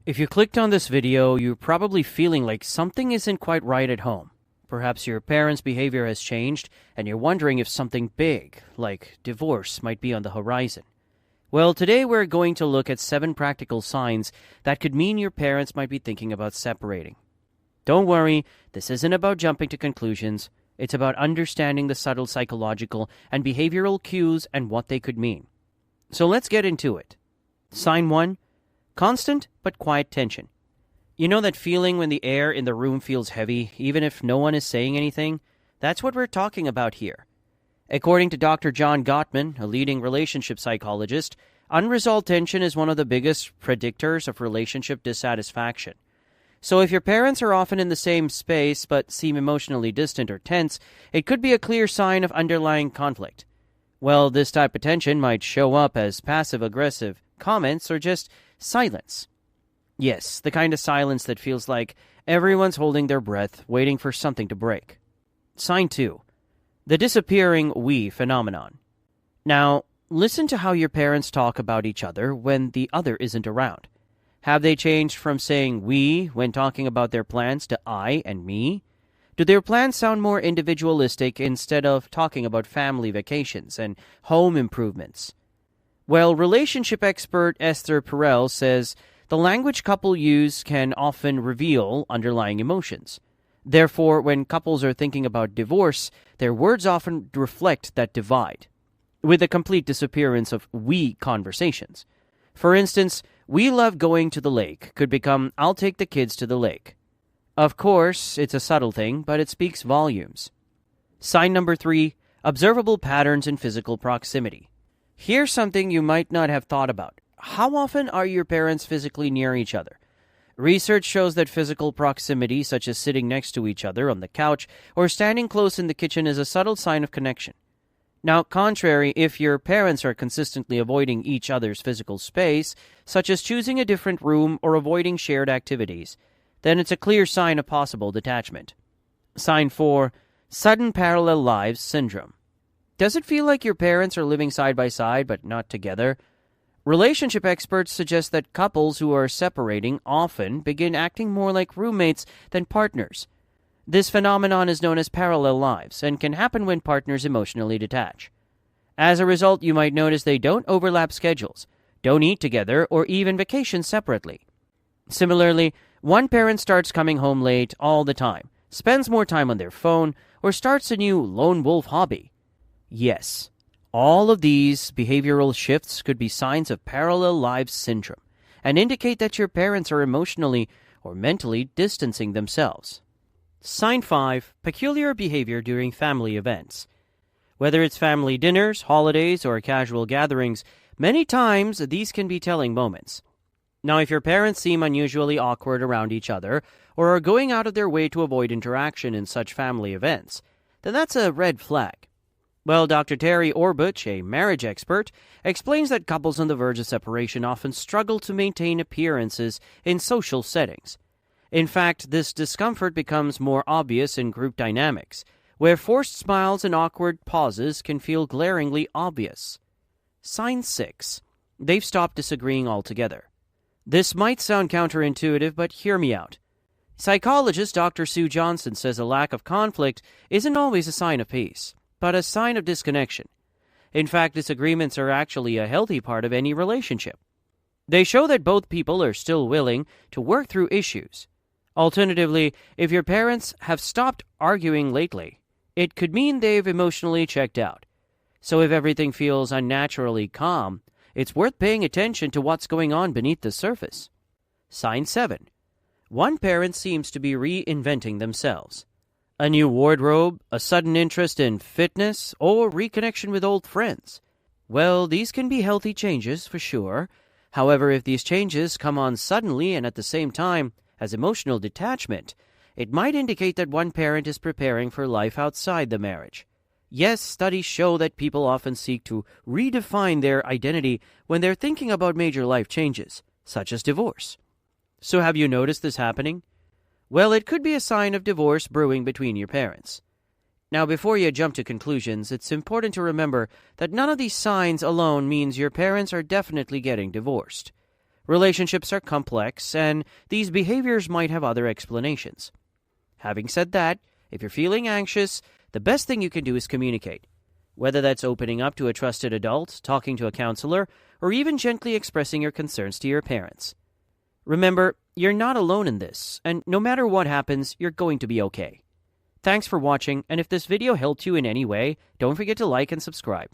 If you clicked on this video, you're probably feeling like something isn't quite right at home. Perhaps your parents' behavior has changed, and you're wondering if something big, like divorce, might be on the horizon. Well, today we're going to look at 7 practical signs that could mean your parents might be thinking about separating. Don't worry, this isn't about jumping to conclusions. It's about understanding the subtle psychological and behavioral cues and what they could mean. So let's get into it. Sign 1. Constant but quiet tension. You know that feeling when the air in the room feels heavy, even if no one is saying anything? That's what we're talking about here. According to Dr. John Gottman, a leading relationship psychologist, unresolved tension is one of the biggest predictors of relationship dissatisfaction. So if your parents are often in the same space but seem emotionally distant or tense, it could be a clear sign of underlying conflict. Well, this type of tension might show up as passive-aggressive comments or just silence. Yes, the kind of silence that feels like everyone's holding their breath, waiting for something to break. Sign 2. The disappearing we phenomenon. Now, listen to how your parents talk about each other when the other isn't around. Have they changed from saying we when talking about their plans to I and me? Do their plans sound more individualistic instead of talking about family vacations and home improvements? Well, relationship expert Esther Perel says the language couple use can often reveal underlying emotions. Therefore, when couples are thinking about divorce, their words often reflect that divide, with the complete disappearance of we conversations. For instance, we love going to the lake could become I'll take the kids to the lake. Of course, it's a subtle thing, but it speaks volumes. Sign number 3, observable patterns in physical proximity. Here's something you might not have thought about. How often are your parents physically near each other? Research shows that physical proximity, such as sitting next to each other on the couch or standing close in the kitchen, is a subtle sign of connection. Now, contrary, if your parents are consistently avoiding each other's physical space, such as choosing a different room or avoiding shared activities, then it's a clear sign of possible detachment. Sign 4. Sudden parallel lives syndrome. Does it feel like your parents are living side by side but not together? Relationship experts suggest that couples who are separating often begin acting more like roommates than partners. This phenomenon is known as parallel lives and can happen when partners emotionally detach. As a result, you might notice they don't overlap schedules, don't eat together, or even vacation separately. Similarly, one parent starts coming home late all the time, spends more time on their phone, or starts a new lone wolf hobby. Yes, all of these behavioral shifts could be signs of parallel lives syndrome and indicate that your parents are emotionally or mentally distancing themselves. Sign 5. Peculiar behavior during family events. Whether it's family dinners, holidays, or casual gatherings, many times these can be telling moments. Now, if your parents seem unusually awkward around each other or are going out of their way to avoid interaction in such family events, then that's a red flag. Well, Dr. Terry Orbuch, a marriage expert, explains that couples on the verge of separation often struggle to maintain appearances in social settings. In fact, this discomfort becomes more obvious in group dynamics, where forced smiles and awkward pauses can feel glaringly obvious. Sign 6. They've stopped disagreeing altogether. This might sound counterintuitive, but hear me out. Psychologist Dr. Sue Johnson says a lack of conflict isn't always a sign of peace, but a sign of disconnection. In fact, disagreements are actually a healthy part of any relationship. They show that both people are still willing to work through issues. Alternatively, if your parents have stopped arguing lately, it could mean they've emotionally checked out. So if everything feels unnaturally calm, it's worth paying attention to what's going on beneath the surface. Sign 7. One parent seems to be reinventing themselves. A new wardrobe, a sudden interest in fitness, or reconnection with old friends. Well, these can be healthy changes for sure. However, if these changes come on suddenly and at the same time as emotional detachment, it might indicate that one parent is preparing for life outside the marriage. Yes, studies show that people often seek to redefine their identity when they're thinking about major life changes, such as divorce. So have you noticed this happening? Well, it could be a sign of divorce brewing between your parents. Now, before you jump to conclusions, it's important to remember that none of these signs alone means your parents are definitely getting divorced. Relationships are complex, and these behaviors might have other explanations. Having said that, if you're feeling anxious, the best thing you can do is communicate. Whether that's opening up to a trusted adult, talking to a counselor, or even gently expressing your concerns to your parents. Remember, you're not alone in this, and no matter what happens, you're going to be okay. Thanks for watching, and if this video helped you in any way, don't forget to like and subscribe.